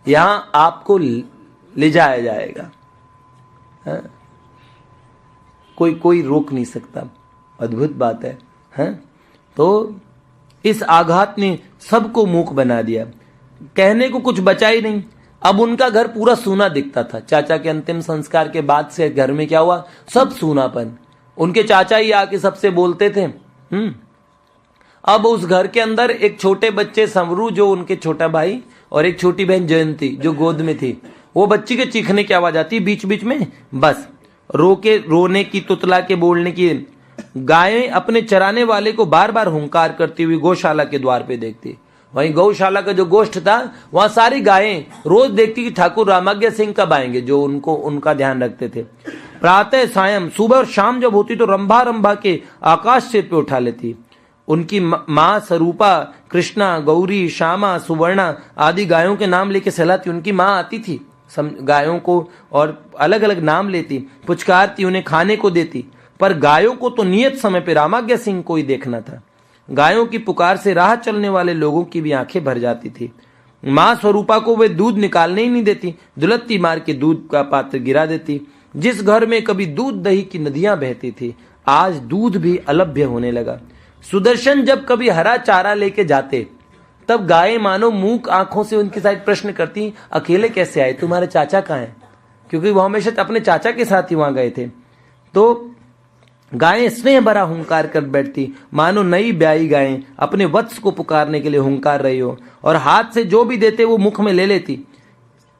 S1: यहां आपको ले जाया जाएगा। हाँ? कोई रोक नहीं सकता। अद्भुत बात है, हाँ? तो इस आघात ने सबको मूक बना दिया, कहने को कुछ बचा ही नहीं। अब उनका घर पूरा सूना दिखता था। चाचा के अंतिम संस्कार के बाद से घर में क्या हुआ? सब सूनापन। उनके चाचा ही आके सबसे बोलते थे। अब उस घर के अंदर एक छोटे बच्चे संवरू, जो उनके छोटा भाई, और एक छोटी बहन जयंती जो गोद में थी, वो बच्ची के चीखने की आवाज आती बीच बीच में, बस रोने की, तुतला के बोलने की। गायें अपने चराने वाले को बार बार हुंकार करती हुई गौशाला के द्वार पे देखती। वहीं गौशाला का जो गोष्ठ था, वहां सारी गायें रोज देखती कि ठाकुर रामाज्ञा सिंह कब आएंगे, जो उनका ध्यान रखते थे। प्रातः सायं, सुबह और शाम जब होती तो रंभा रंभा के आकाश सिर पे उठा लेती। उनकी माँ स्वरूपा, कृष्णा, गौरी, श्यामा, सुवर्णा आदि गायों के नाम लेके सहलाती। उनकी माँ आती थी गायों को और अलग अलग नाम लेती, पुचकारती, उन्हें खाने को देती। पर गायों को तो नियत समय पे रामाज्ञा सिंह को ही देखना था। गायों की पुकार से राह चलने वाले लोगों की भी आंखें भर जाती थी। माँ स्वरूपा को वे दूध निकालने ही नहीं देती, दुलत्ती मार के दूध का पात्र गिरा देती। जिस घर में कभी दूध दही की नदियां बहती थी, आज दूध भी अलभ्य होने लगा। सुदर्शन जब कभी हरा चारा लेके जाते, तब गायें मानो मूक आंखों से उनकी साइड प्रश्न करती, अकेले कैसे आए, तुम्हारे चाचा कहाँ हैं? क्योंकि वो हमेशा अपने चाचा के साथ ही वहां गए थे। तो गायें स्नेह भरा हुंकार कर बैठती, मानो नई ब्याई गायें अपने वत्स को पुकारने के लिए हुंकार रही हो, और हाथ से जो भी देते वो मुख में ले लेती।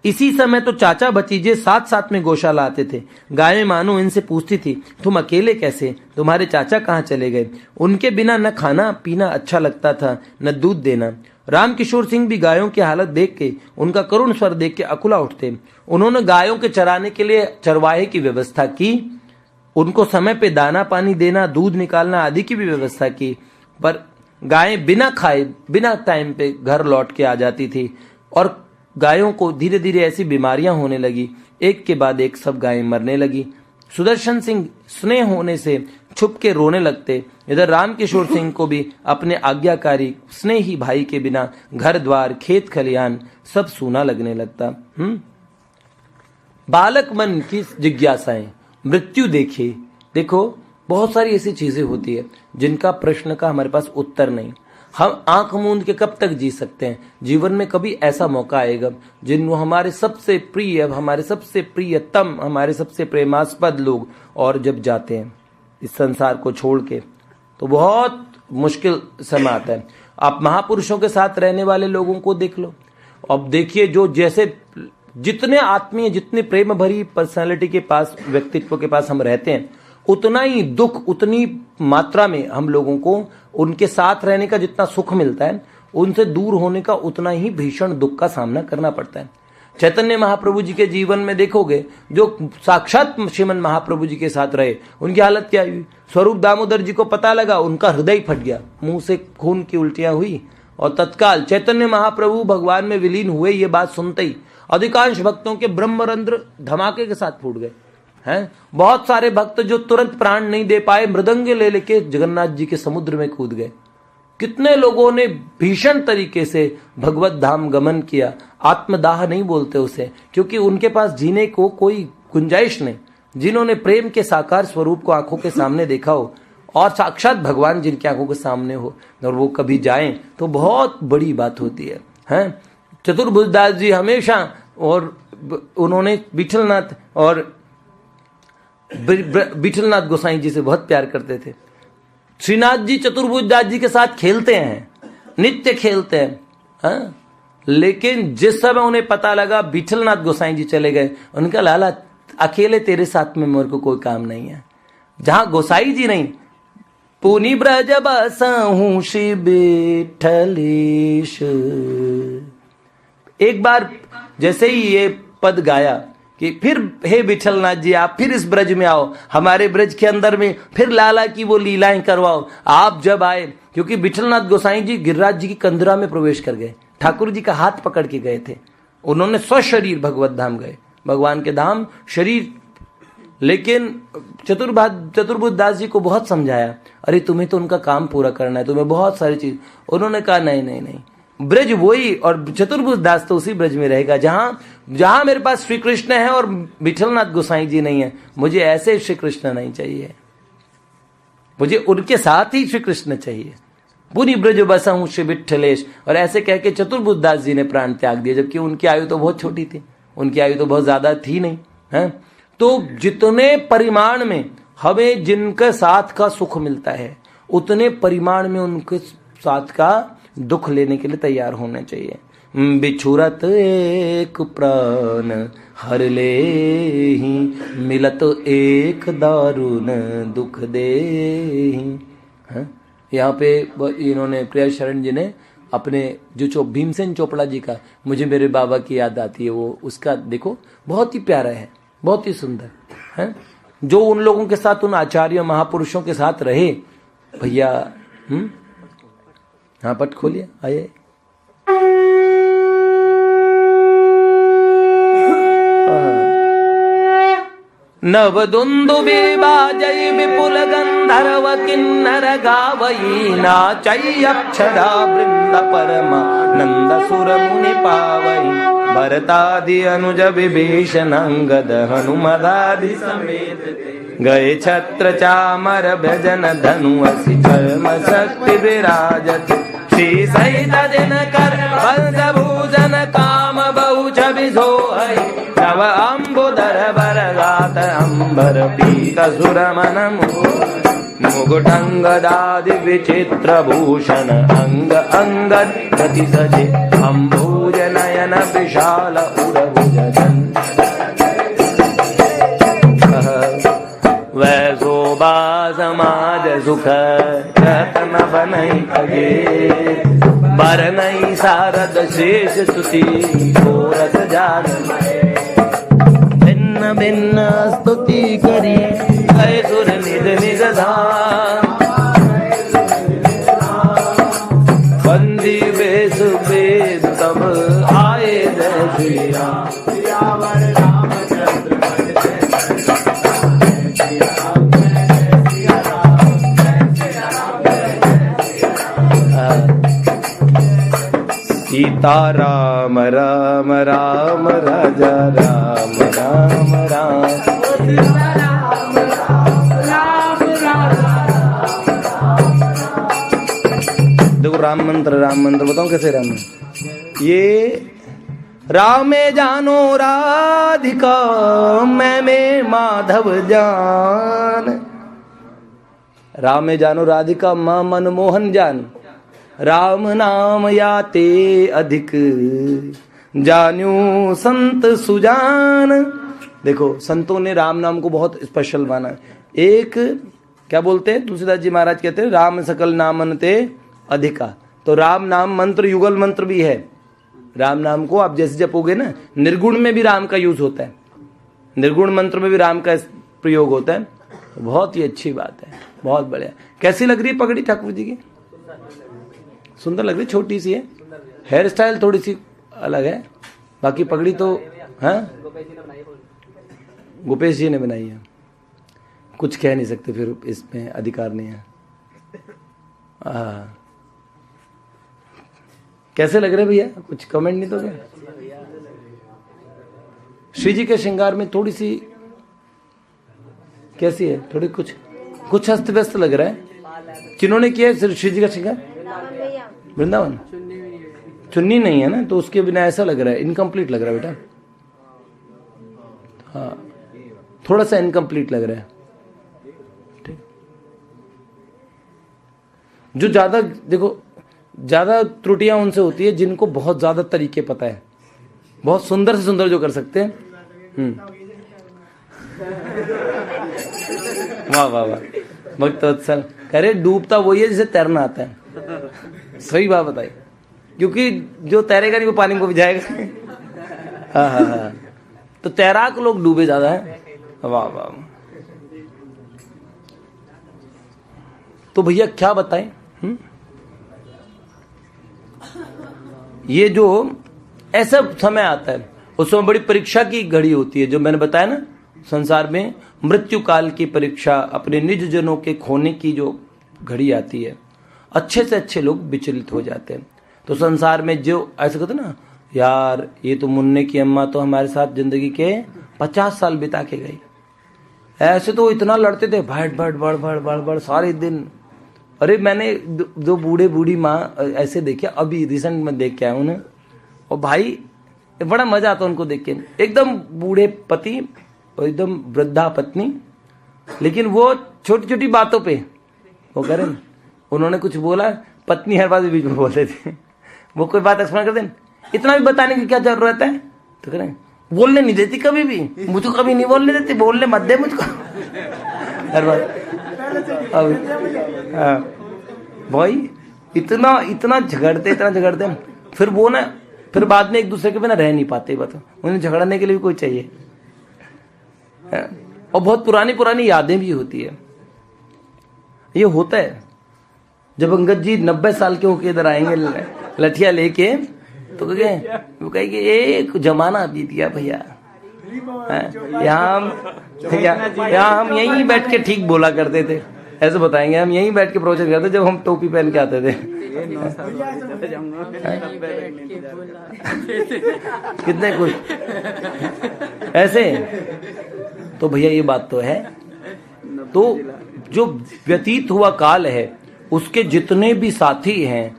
S1: इसी समय तो चाचा भतीजे साथ साथ में गौशाला आते थे। गायें मानो इनसे पूछती थी, तुम अकेले कैसे, तुम्हारे चाचा कहाँ चले गए? उनके बिना न खाना पीना अच्छा लगता था, न दूध देना। रामकिशोर सिंह भी गायों की हालत देख के, उनका करुण स्वर देख के अकुला उठते। उन्होंने गायों के चराने के लिए चरवाहे की व्यवस्था की, उनको समय पे दाना पानी देना, दूध निकालना आदि की भी व्यवस्था की। पर गायें बिना खाए, बिना टाइम पे घर लौट के आ जाती थी, और गायों को धीरे धीरे ऐसी बीमारियां होने लगी, एक के बाद एक सब गायें मरने लगी। सुदर्शन सिंह स्नेह होने से छुप के रोने लगते। इधर रामकिशोर सिंह को भी अपने आज्ञाकारी स्नेही भाई के बिना घर द्वार, खेत खलिहान सब सूना लगने लगता। बालक मन की जिज्ञासाएं, मृत्यु देखो बहुत सारी ऐसी चीजें होती है जिनका प्रश्न का हमारे पास उत्तर नहीं। हम आंख मूंद के कब तक जी सकते हैं? जीवन में कभी ऐसा मौका आएगा जिन हमारे सबसे प्रिय, हमारे सबसे प्रियतम, हमारे सबसे प्रेमास्पद लोग और जब जाते हैं इस संसार को छोड़ के, तो बहुत मुश्किल समय आता है। आप महापुरुषों के साथ रहने वाले लोगों को देख लो। अब देखिए, जो जैसे जितने आत्मीय, जितने प्रेम भरी पर्सनालिटी के पास, व्यक्तित्व के पास हम रहते हैं, उतना ही दुख, उतनी मात्रा में हम लोगों को उनके साथ रहने का जितना सुख मिलता है, उनसे दूर होने का उतना ही भीषण दुख का सामना करना पड़ता है। चैतन्य महाप्रभु जी के जीवन में देखोगे, जो साक्षात श्रीमन महाप्रभु जी के साथ रहे, उनकी हालत क्या हुई? स्वरूप दामोदर जी को पता लगा, उनका हृदय फट गया, मुंह से खून की उल्टियां हुई, और तत्काल चैतन्य महाप्रभु भगवान में विलीन हुए। ये बात सुनते ही अधिकांश भक्तों के ब्रह्मरंध्र धमाके के साथ फूट गए हैं। बहुत सारे भक्त जो तुरंत प्राण नहीं दे पाए, मृदंगे ले लेके जगन्नाथ जी के समुद्र में कूद गए। कितने लोगों ने भीषण तरीके से भगवत धाम गमन किया। आत्मदाह नहीं बोलते उसे, क्योंकि उनके पास जीने को कोई गुंजाइश नहीं। जिन्होंने प्रेम के साकार स्वरूप को आंखों के सामने देखा हो, और साक्षात भगवान जिनकी आंखों के सामने हो, और वो कभी जाएं, तो बहुत बड़ी बात होती है, हैं? चतुर्भुजदास जी हमेशा, और उन्होंने विठलनाथ और विठलनाथ गोसाई जी से बहुत प्यार करते थे। श्रीनाथ जी चतुर्भुजदास जी के साथ खेलते हैं, नित्य खेलते हैं, हाँ? लेकिन जिस समय उन्हें पता लगा विठलनाथ गोसाई जी चले गए, उनका लाला अकेले तेरे साथ में मेरे को कोई काम नहीं है। जहां गोसाई जी नहीं, पुनि ब्रज बसहु श्री विठलेश। एक बार जैसे ही ये पद गाया कि फिर हे विठलनाथ जी, आप फिर इस ब्रज में आओ, हमारे ब्रज के अंदर में फिर लाला की वो लीलाएं करवाओ। आप जब आए, क्योंकि विठलनाथ गोसाई जी गिरिराज जी की कंदरा में प्रवेश कर गए, ठाकुर जी का हाथ पकड़ के गए थे, उन्होंने स्वशरीर भगवत धाम गए, भगवान के धाम शरीर। लेकिन चतुर्भुज दास जी को बहुत समझाया, अरे तुम्हें तो उनका काम पूरा करना है, तुम्हें बहुत सारी चीज। उन्होंने कहा नहीं नहीं नहीं, ब्रज वही, और चतुर्भुज दास तो उसी ब्रज में रहेगा जहां मेरे पास श्री कृष्ण है और विठलनाथ गोसाई जी नहीं है। मुझे ऐसे श्री कृष्ण नहीं चाहिए, मुझे उनके साथ ही श्री कृष्ण चाहिए। पूरी ब्रज बसहूं श्री विठलेश। और ऐसे कह के चतुर्भुज दास जी ने प्राण त्याग दिया, जबकि उनकी आयु तो बहुत छोटी थी, उनकी आयु तो बहुत ज्यादा थी नहीं है। तो जितने परिमाण में हमें जिनके साथ का सुख मिलता है, उतने परिमाण में उनके साथ का दुख लेने के लिए तैयार होना चाहिए। बिछुरत एक प्राण हर ले ही, मिलत एक दारुण दुख दे। यहाँ पे इन्होंने प्रिया शरण जी ने अपने जो भीमसेन चोपड़ा जी का, मुझे मेरे बाबा की याद आती है, वो उसका देखो बहुत ही प्यारा है, बहुत ही सुंदर है। जो उन लोगों के साथ, उन आचार्य महापुरुषों के साथ रहे भैया। हाँ पट खोलिए, आइए। नवदुन्दुभि बाजै विपुल गंधर्व किन्नर गावई, नाचै अक्षरा वृंद परमानंद सुर मुनि पावई। भरतादि अनुज विभीषण अंगद हनुमदादि समेत, गए छत्र चामर भजन धनु असि कर्म शक्ति विराजत। श्री सहित दिनकर बंद भूषण काम बहु छवि सोहै, नव अम्बुदर बरगात अंबर पीत सुर मन मुकुटंगदादि विचित्र भूषण, अंग अंगद प्रति सजे अम्बुज नयन विशाल उरभुज जन। वैशोभा समाज सुख रतन बनई अगे, बरनई सारद शेष सुति सोरस जान। भिन्न भिन्न स्तुति करी गए सुर निज निज धाम, बंदी वेश वेद तब आए जय श्री राम। सीता राम राम राम राजा राम राम राम, सीता राम राम राम राजा। देखो राम मंत्र बताऊं कैसे राम है। ये रामे जानो राधिका, मैं माधव जान। रामे जानो राधिका, मां मनमोहन जान। राम नाम याते अधिक, जान्यू संत सुजान। देखो संतों ने राम नाम को बहुत स्पेशल माना। एक क्या बोलते हैं, तुलसीदास जी महाराज कहते हैं, राम सकल नामन ते अधिका। तो राम नाम मंत्र युगल मंत्र भी है। राम नाम को आप जैसे जपोगे ना, निर्गुण में भी राम का यूज होता है, निर्गुण मंत्र में भी राम का प्रयोग होता है। बहुत ही अच्छी बात है, बहुत बढ़िया। कैसी लग रही है पगड़ी ठाकुर जी की? सुंदर लग रही, छोटी सी है, हेयर स्टाइल थोड़ी सी अलग है, बाकी पगड़ी तो हाँ गोपेश जी ने बनाई है, कुछ कह नहीं सकते, फिर इसमें अधिकार नहीं है। कैसे लग रहे भैया, कुछ कमेंट नहीं तो क्या? श्री जी के श्रृंगार में थोड़ी सी कैसी है, थोड़ी कुछ अस्त व्यस्त लग रहा है। किन्होंने किया है श्री जी का श्रृंगार? वृंदावन। चुन्नी नहीं है ना, तो उसके बिना ऐसा लग रहा है, इनकम्प्लीट लग रहा है बेटा। हाँ थोड़ा सा इनकम्प्लीट लग रहा है। ठीक, जो ज्यादा देखो, ज्यादा त्रुटियां उनसे होती है जिनको बहुत ज्यादा तरीके पता है, बहुत सुंदर से सुंदर जो कर सकते हैं। वाह वाह वाह, भक्तवत्सल कह रहे डूबता वही है जिसे तैरना आता है। सही बात बताई, क्योंकि जो तैरेगा नहीं वो पानी को भिजाएगा। हाँ, तो तैराक लोग डूबे ज्यादा है। वाह वाह। तो भैया क्या बताएं, ये जो ऐसा समय आता है, उस समय बड़ी परीक्षा की घड़ी होती है, जो मैंने बताया ना, संसार में मृत्यु काल की परीक्षा, अपने निज जनों के खोने की जो घड़ी आती है, अच्छे से अच्छे लोग विचलित हो जाते हैं। तो संसार में जो ऐसे कहते ना, यार ये तो मुन्ने की अम्मा तो हमारे साथ जिंदगी के 50 साल बिता के गई, ऐसे तो इतना लड़ते थे, भट भट बड़ बड़ बड़ बड़ सारे दिन। अरे मैंने दो बूढ़े बूढ़ी माँ ऐसे देखे, अभी रिसेंट में देख के आया उन्हें, और भाई बड़ा मजा आता उनको देख के। एकदम बूढ़े पति और एकदम वृद्धा पत्नी, लेकिन वो छोटी छोटी बातों पे वो करें, उन्होंने कुछ बोला, पत्नी हर बात बीच में बोलते थे, वो कोई बात एक्सप्लेन कर दें, इतना भी बताने की क्या जरूरत है, तो करें बोलने नहीं देती, कभी भी मुझको कभी नहीं बोलने देती, बोलने मत दे मुझको हर बात। भाई इतना इतना झगड़ते, फिर वो ना, फिर बाद में एक दूसरे के बिना रह नहीं पाते, बताओ, उन्हें झगड़ने के लिए भी कोई चाहिए। और बहुत पुरानी पुरानी यादें भी होती है। ये होता है जब अंगद जी 90 साल के होके इधर आएंगे लठिया लेके, तो वो कहेंगे एक जमाना बीत गया भैया, यहाँ हम यहीं बैठ के ठीक बोला करते थे, ऐसे बताएंगे, हम यहीं बैठ के प्रवचन करते जब हम टोपी पहन के आते थे। कितने कुछ ऐसे। तो भैया ये बात तो है, तो जो व्यतीत हुआ काल है उसके जितने भी साथी हैं,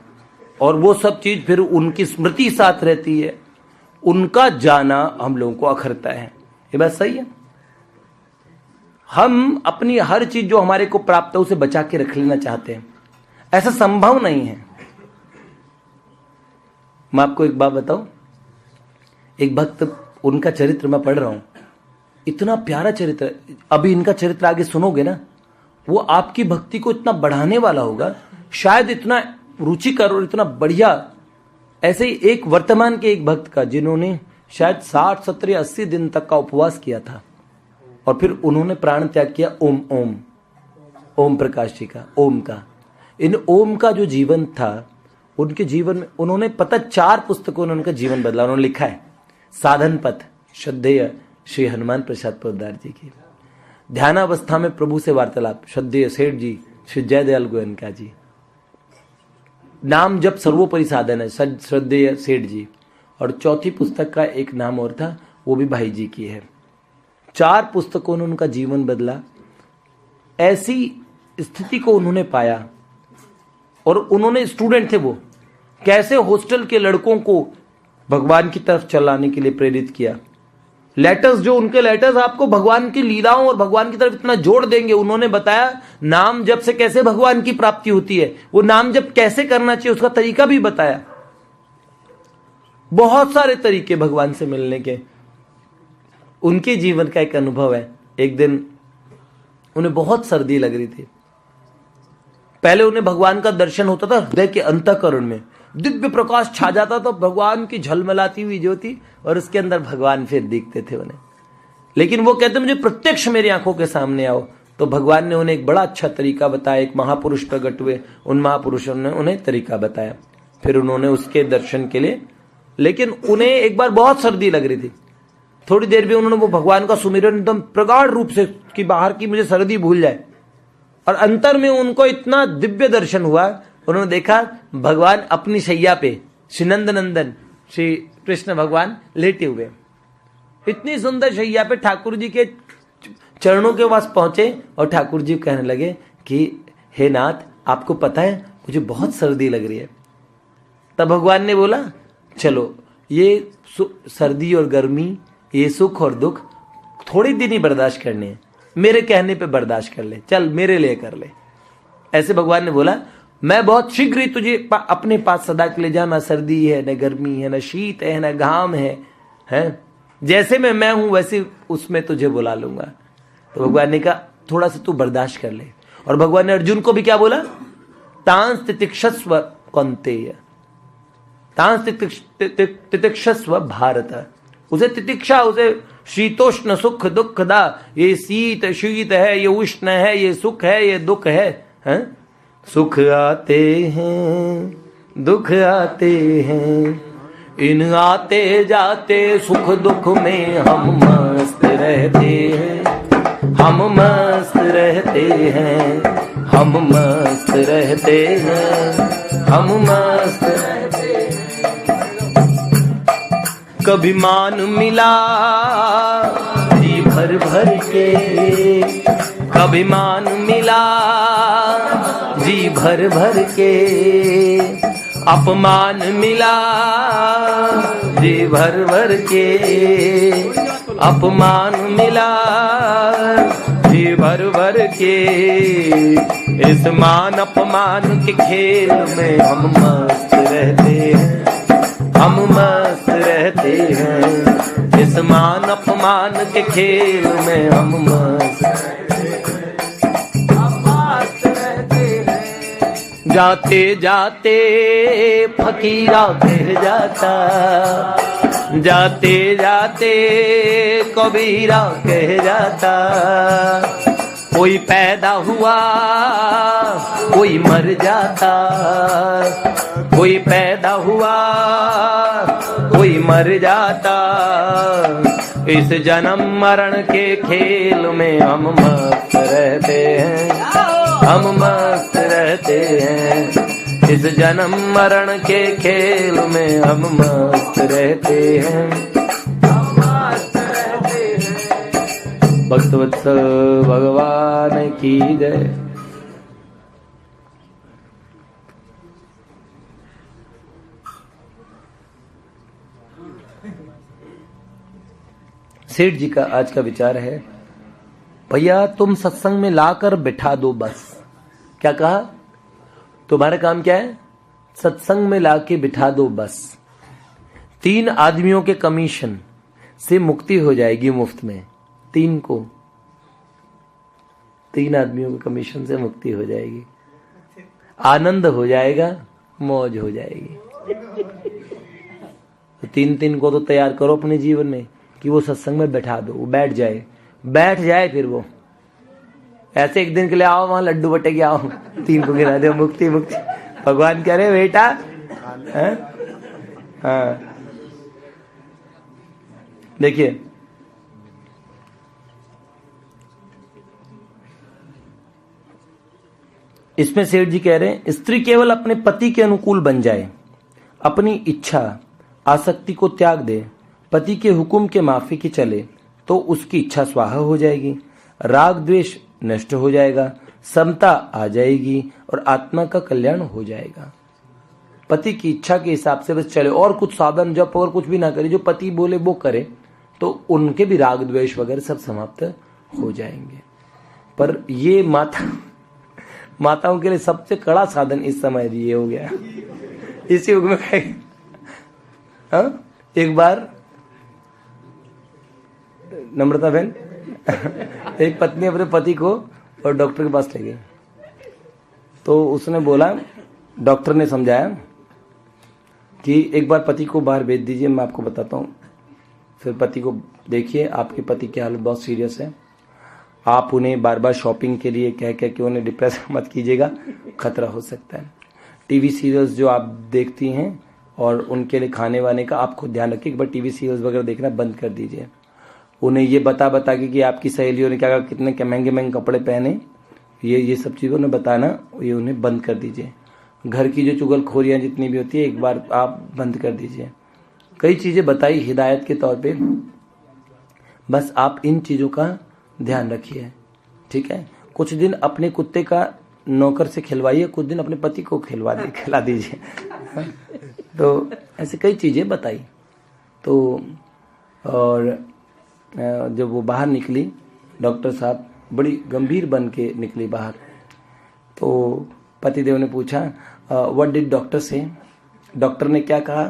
S1: और वो सब चीज फिर उनकी स्मृति साथ रहती है, उनका जाना हम लोगों को अखरता है। ये बात सही है। हम अपनी हर चीज जो हमारे को प्राप्त है उसे बचा के रख लेना चाहते हैं, ऐसा संभव नहीं है। मैं आपको एक बात बताऊं, एक भक्त, उनका चरित्र मैं पढ़ रहा हूं, इतना प्यारा चरित्र, अभी इनका चरित्र आगे सुनोगे ना, वो आपकी भक्ति को इतना बढ़ाने वाला होगा, शायद इतना रुचिकर और इतना बढ़िया। ऐसे ही एक वर्तमान के एक भक्त का, जिन्होंने शायद 60, 70, 80 दिन तक का उपवास किया था, और फिर उन्होंने प्राण त्याग किया ओम प्रकाश जी का, ओम का। इन ओम का जो जीवन था, उनके जीवन में उन्होंने 4 पुस्तकों ने उनका जीवन बदला। उन्होंने लिखा है साधन पथ, श्रद्धेय श्री हनुमान प्रसाद पोद्दार जी की, ध्यानावस्था में प्रभु से वार्तालाप, श्रद्धेय सेठ जी श्री जयदयाल गोयनका जी, नाम जब सर्वोपरि साधन है, श्रद्धेय सेठ जी, और चौथी पुस्तक का एक नाम और था, वो भी भाई जी की है। 4 पुस्तकों ने उनका जीवन बदला। ऐसी स्थिति को उन्होंने पाया, और उन्होंने, स्टूडेंट थे वो, कैसे हॉस्टल के लड़कों को भगवान की तरफ चलाने के लिए प्रेरित किया। लेटर्स, जो उनके लेटर्स आपको भगवान की लीलाओं और भगवान की तरफ इतना जोड़ देंगे। उन्होंने बताया नाम जप से कैसे भगवान की प्राप्ति होती है, वो नाम जप कैसे करना चाहिए उसका तरीका भी बताया। बहुत सारे तरीके भगवान से मिलने के। उनके जीवन का एक अनुभव है, एक दिन उन्हें बहुत सर्दी लग रही थी। पहले उन्हें भगवान का दर्शन होता था हृदय के अंतःकरण में, दिव्य प्रकाश छा जाता था, भगवान की झलमलाती हुई ज्योति, और उसके अंदर भगवान फिर दिखते थे उन्हें। लेकिन वो कहते मुझे प्रत्यक्ष मेरी आंखों के सामने आओ। तो भगवान ने उन्हें एक बड़ा अच्छा तरीका बताया, एक महापुरुष प्रकट हुए, उन महापुरुषों ने उन्हें तरीका बताया। फिर उन्होंने उसके दर्शन के लिए, लेकिन उन्हें एक बार बहुत सर्दी लग रही थी। थोड़ी देर भी उन्होंने वो भगवान का सुमिरन एकदम प्रगाढ़ रूप से, कि बाहर की मुझे सर्दी भूल जाए, और अंतर में उनको इतना दिव्य दर्शन हुआ। उन्होंने देखा भगवान अपनी शैया पे, श्री नंद नंदन श्री कृष्ण भगवान लेटे हुए, इतनी सुंदर शैया पे ठाकुर जी के चरणों के पास पहुंचे, और ठाकुर जी कहने लगे कि हे नाथ, आपको पता है मुझे बहुत सर्दी लग रही है। तब भगवान ने बोला, चलो ये सर्दी और गर्मी, ये सुख और दुख थोड़ी दिन ही बर्दाश्त करने हैं, मेरे कहने पे बर्दाश्त कर ले, चल मेरे लिए कर ले। ऐसे भगवान ने बोला, मैं बहुत शीघ्र ही तुझे अपने पास सदा के ले जा, ना सर्दी है, न गर्मी है, न शीत है, न घाम है, जैसे मैं हूं वैसे उसमें तुझे बुला लूंगा। तो भगवान ने कहा थोड़ा सा तू बर्दाश्त कर ले। और भगवान ने अर्जुन को भी क्या बोला, तांस तितिक्षस्व कौन्तेय, तांस तितिक्षस्व भारत। उसे तितिक्षा, उसे शीतोष्ण सुख दुख दा, ये शीत है, ये उष्ण है, ये सुख है, ये दुख है? सुख आते हैं दुख आते हैं, इन आते जाते सुख दुख में हम मस्त रहते हैं, हम मस्त रहते हैं, हम मस्त रहते हैं, हम मस्त रहते हैं। कभी मान मिला जी भर भर के, कभी मान मिला जी भर भर के, अपमान मिला जी भर भर के, अपमान मिला जी भर भर के। इस मान अपमान के खेल में हम मस्त रहते हैं, हम मस्त रहते हैं। इस मान अपमान के खेल में हम मस्त रहते हैं। जाते जाते फकीरा कह जाता, जाते जाते कबीरा कह जाता। कोई पैदा हुआ कोई मर जाता, कोई पैदा हुआ कोई मर जाता। इस जन्म मरण के खेल में हम मस्त रहते हैं, हम मस्त रहते हैं। इस जन्म मरण के खेल में हम मस्त रहते हैं, हम मस्त रहते हैं। भक्तवत्सल भगवान की जय। सेठ जी का आज का विचार है, भैया तुम सत्संग में लाकर बिठा दो बस। क्या कहा? तुम्हारा काम क्या है? सत्संग में लाके बिठा दो बस। 3 आदमियों के कमीशन से मुक्ति हो जाएगी मुफ्त में। 3 आदमियों के कमीशन से मुक्ति हो जाएगी, आनंद हो जाएगा, मौज हो जाएगी। तो 3 को तो तैयार करो अपने जीवन में कि वो सत्संग में बैठा दो, वो बैठ जाए। फिर वो ऐसे एक दिन के लिए आओ, वहां लड्डू बटे के आओ, 3 को गिरा दो, मुक्ति मुक्ति। भगवान कह रहे बेटा, हाँ देखिए इसमें सेठ जी कह रहे हैं, स्त्री केवल अपने पति के अनुकूल बन जाए, अपनी इच्छा आसक्ति को त्याग दे, पति के हुक्म के माफिक चले तो उसकी इच्छा स्वाहा हो जाएगी, राग द्वेष नष्ट हो जाएगा, समता आ जाएगी और आत्मा का कल्याण हो जाएगा। पति की इच्छा के हिसाब से बस चले और कुछ साधन जप और कुछ भी ना करे, जो पति बोले वो करे, तो उनके भी राग द्वेष वगैरह सब समाप्त हो जाएंगे। पर ये माताओं के लिए सबसे कड़ा साधन इस समय ये हो गया। इसी युग में एक बार नम्रता बहन एक पत्नी अपने पति को और डॉक्टर के पास ले गई, तो उसने बोला, डॉक्टर ने समझाया कि एक बार पति को बाहर भेज दीजिए, मैं आपको बताता हूँ। फिर पति को देखिए, आपके पति की हालत बहुत सीरियस है, आप उन्हें बार बार शॉपिंग के लिए कह के उन्हें डिप्रेस मत कीजिएगा, खतरा हो सकता है। टीवी सीरियल्स जो आप देखती हैं और उनके लिए खाने वाने का आप खुद ध्यान रखिए, एक बार टीवी सीरियल्स वगैरह देखना बंद कर दीजिए। उन्हें ये बता के कि आपकी सहेलियों ने क्या कितने महंगे महंगे कपड़े पहने, ये सब चीज़ों ने बताना, ये उन्हें बंद कर दीजिए। घर की जो चुगलखोरियाँ जितनी भी होती है एक बार आप बंद कर दीजिए। कई चीज़ें बताई हिदायत के तौर पे, बस आप इन चीज़ों का ध्यान रखिए, ठीक है। कुछ दिन अपने कुत्ते का नौकर से खिलवाइए, कुछ दिन अपने पति को खिला दीजिए। तो ऐसे कई चीज़ें बताई। तो और जब वो बाहर निकली, डॉक्टर साहब बड़ी गंभीर बन के निकली बाहर, तो पतिदेव ने पूछा, व्हाट डिड डॉक्टर से? डॉक्टर ने क्या कहा?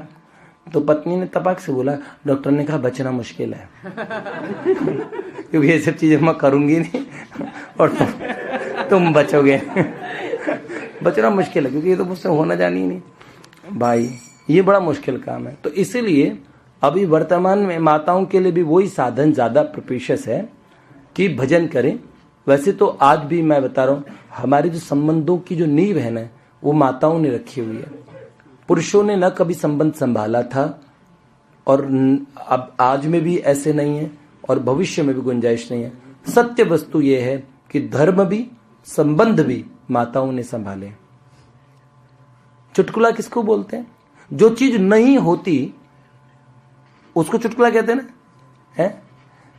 S1: तो पत्नी ने तपाक से बोला, डॉक्टर ने कहा बचना मुश्किल है। क्योंकि ये सब चीजें मैं करूंगी नहीं और तुम बचोगे। बचना मुश्किल है क्योंकि ये तो मुझसे होना जानी ही नहीं भाई, ये बड़ा मुश्किल काम है। तो इसीलिए अभी वर्तमान में माताओं के लिए भी वही साधन ज्यादा प्रोपिशियस है कि भजन करें। वैसे तो आज भी मैं बता रहा हूँ, हमारे जो संबंधों की जो नींव है ना, वो माताओं ने रखी हुई है। पुरुषों ने न कभी संबंध संभाला था, और अब आज में भी ऐसे नहीं है और भविष्य में भी गुंजाइश नहीं है। सत्य वस्तु यह है कि धर्म भी संबंध भी माताओं ने संभाले। चुटकुला किसको बोलते हैं? जो चीज नहीं होती उसको चुटकुला कहते हैं ना, है?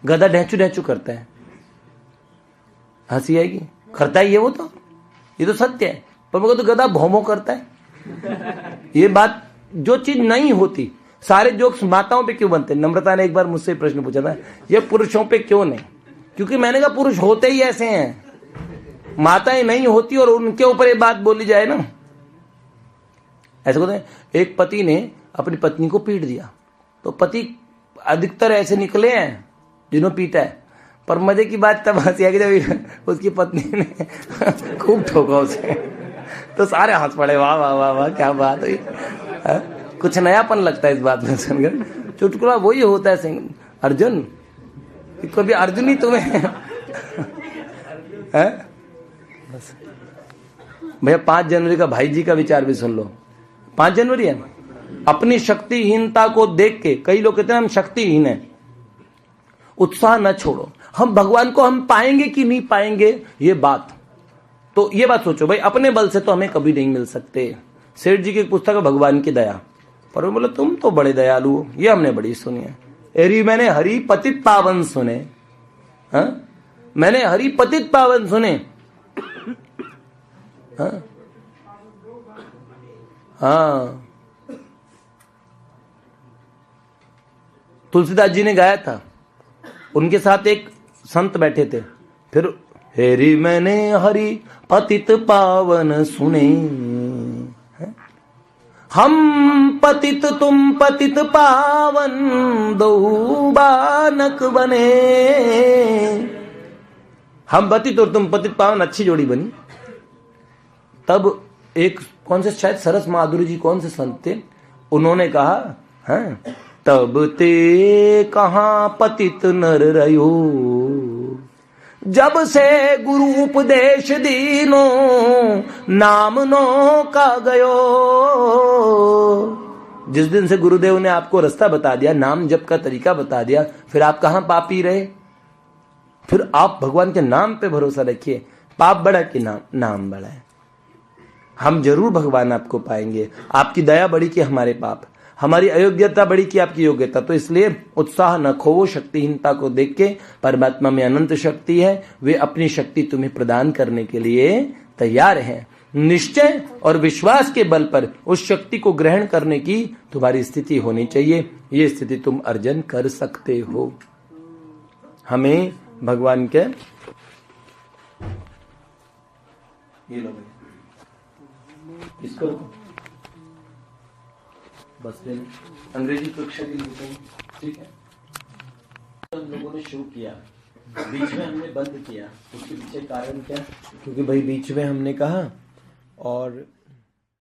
S1: गधा ढैचू ढैचू करता है, हंसी आएगी, करता ही है वो, तो ये तो सत्य है। पर मेरे को तो गधा भौमो करता है। ये बात, जो चीज नहीं होती, सारे जोक्स माताओं पे क्यों बनते हैं? नम्रता ने एक बार मुझसे प्रश्न पूछा था, ये पुरुषों पे क्यों नहीं? क्योंकि मैंने कहा पुरुष होते ही ऐसे हैं, माताएं नहीं होती और उनके ऊपर ये बात बोली जाए ना, ऐसे कहते हैं। एक पति ने अपनी पत्नी को पीट दिया, तो पति अधिकतर ऐसे निकले हैं जिन्होंने पीटा है। पर मजे की बात तब हंसी आ गई जब उसकी पत्नी ने खूब ठोका उसे, तो सारे हंस पड़े, वाह वाह वाह वाह क्या बात हुई। कुछ नयापन लगता है इस बात में सुनकर। चुटकुला वही होता है सिंह अर्जुन, कभी अर्जुन ही तुम्हें है? बस भैया 5 जनवरी का भाई जी का विचार भी सुन लो। 5 जनवरी है, अपनी शक्तिहीनता को देख के कई लोग कहते हैं हम शक्तिहीन हैं, उत्साह न छोड़ो। हम भगवान को हम पाएंगे कि नहीं पाएंगे ये बात, तो ये बात सोचो भाई, अपने बल से तो हमें कभी नहीं मिल सकते। सेठ जी की एक पुस्तक है भगवान की दया, पर वो बोले तुम तो बड़े दयालु हो, ये हमने बड़ी सुनी है। एरी मैंने हरि पतित पावन सुने, हाँ? मैंने हरि पतित पावन सुने, हाँ? हाँ, तुलसीदास जी ने गाया था, उनके साथ एक संत बैठे थे, फिर हेरी मैंने हरि पतित पावन सुने, हम पतित तुम पतित पावन दो बानक बने। हम पतित और तुम पतित पावन, अच्छी जोड़ी बनी। तब एक कौन से, शायद सरस माधुरी जी कौन से संत थे, उन्होंने कहा, हाँ, तब ते कहाँ पतित नर रहो, जब से गुरु उपदेश दीनो, नाम नो का गयो। जिस दिन से गुरुदेव ने आपको रास्ता बता दिया, नाम जप का तरीका बता दिया, फिर आप कहां पापी रहे? फिर आप भगवान के नाम पे भरोसा रखिए। पाप बड़ा कि नाम बड़ा है। हम जरूर भगवान आपको पाएंगे। आपकी दया बड़ी कि हमारे पाप, हमारी अयोग्यता बड़ी कि आपकी योग्यता। तो इसलिए उत्साह न खोवो शक्तिहीनता को देख के। परमात्मा में अनंत शक्ति है, वे अपनी शक्ति तुम्हें प्रदान करने के लिए तैयार हैं। निश्चय और विश्वास के बल पर उस शक्ति को ग्रहण करने की तुम्हारी स्थिति होनी चाहिए। ये स्थिति तुम अर्जन कर सकते हो। हमें भगवान के ये लो इसको बस अंग्रेजी कक्षा की लिखेंगे, ठीक है। हम लोगों ने शुरू किया, बीच में हमने बंद किया, उसके पीछे कारण क्या? क्योंकि भाई बीच में हमने कहा और